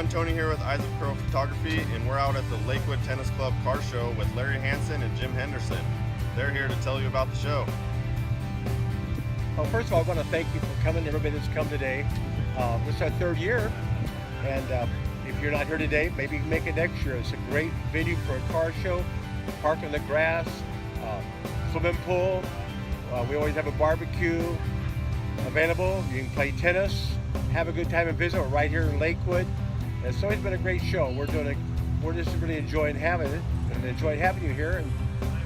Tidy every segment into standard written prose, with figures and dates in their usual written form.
everyone, Tony here with Isaac Pro Photography, and we're out at the Lakewood Tennis Club car show with Larry Hansen and Jim Henderson. They're here to tell you about the show. Well, first of all, I want to thank you for coming, everybody that's come today. This is our third year, and if you're not here today, maybe you can make it next year. It's a great venue for a car show, park in the grass, swimming pool. We always have a barbecue available. You can play tennis, have a good time and visit. We're right here in Lakewood. And it's always been a great show. We're just really enjoying having it and enjoying having you here. And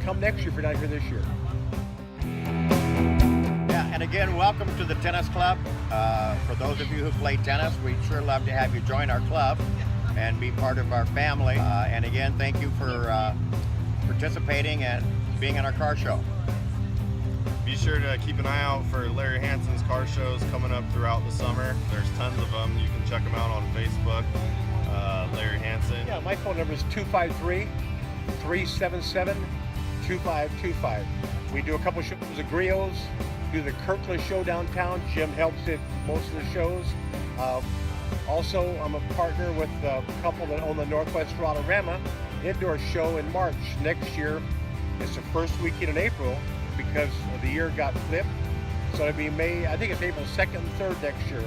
come next year if you're not here this year. Yeah, and again, welcome to the tennis club. For those of you who play tennis, we'd sure love to have you join our club and be part of our family. And again, thank you for participating and being in our car show. Be sure to keep an eye out for Larry Hansen's car shows coming up throughout the summer. There's tons of them. You can check them out on Facebook. Larry Hansen. Yeah, my phone number is 253-377-2525. We do a couple shows at Griot's, do the Kirkland show downtown. Jim helps at most of the shows. Also, I'm a partner with a couple that own the Northwest Rama indoor show in March. Next year, it's the first weekend in April because the year got flipped. So it'll be May, I think it's April 2nd and 3rd next year.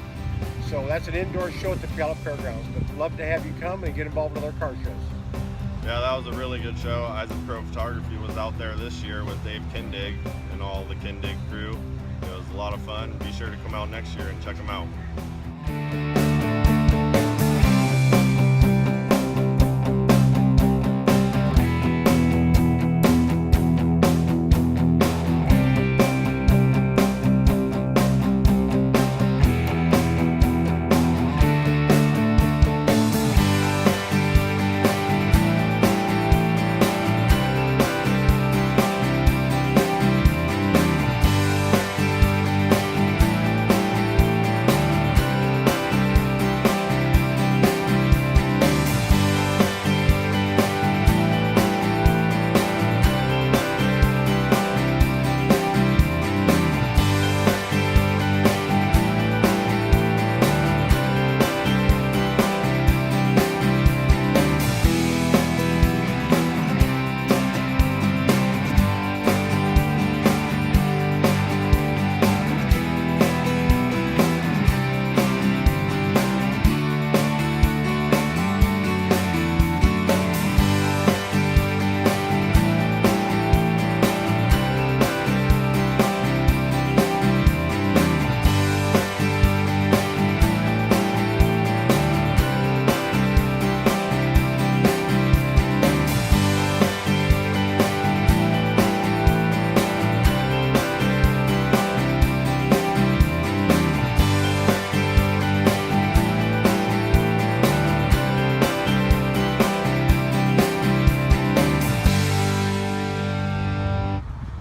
So that's an indoor show at the Puyallup Fairgrounds. But we'd love to have you come and get involved with our car shows. Yeah, that was a really good show. Isaac Pro Photography was out there this year with Dave Kindig and all the Kindig crew. It was a lot of fun. Be sure to come out next year and check them out.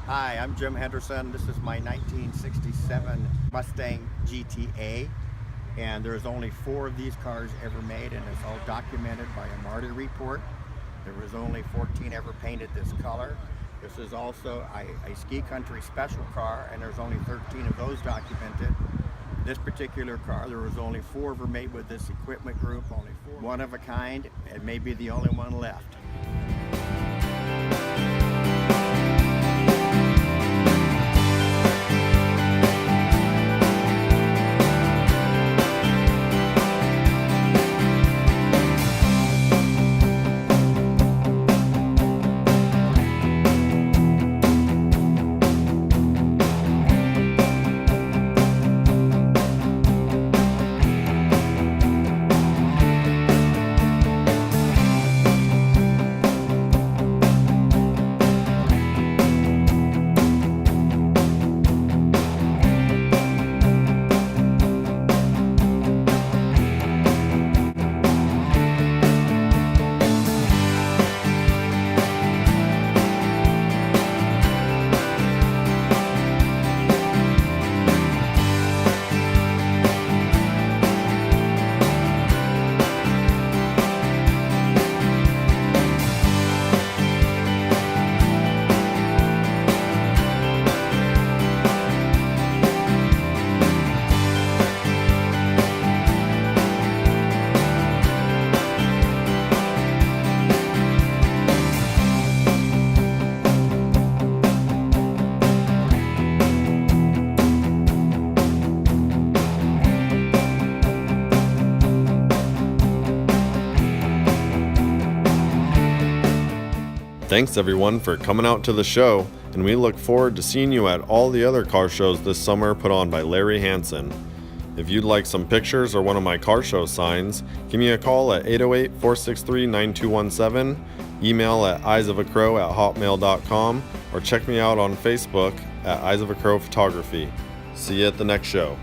Hi, I'm Jim Henderson. This is my 1967 Mustang GTA, and there's only 4 of these cars ever made, and it's all documented by a Marty report. There was only 14 ever painted this color. This is also a ski country special car, and there's only 13 of those documented. This particular car, there was only 4 ever made with this equipment group, only 4. One of a kind, and maybe the only one left. Thanks everyone for coming out to the show, and we look forward to seeing you at all the other car shows this summer put on by Larry Hansen. If you'd like some pictures or one of my car show signs, give me a call at 808-463-9217, email at eyesofacrow@hotmail.com, or check me out on Facebook at Eyes of a Crow Photography. See you at the next show.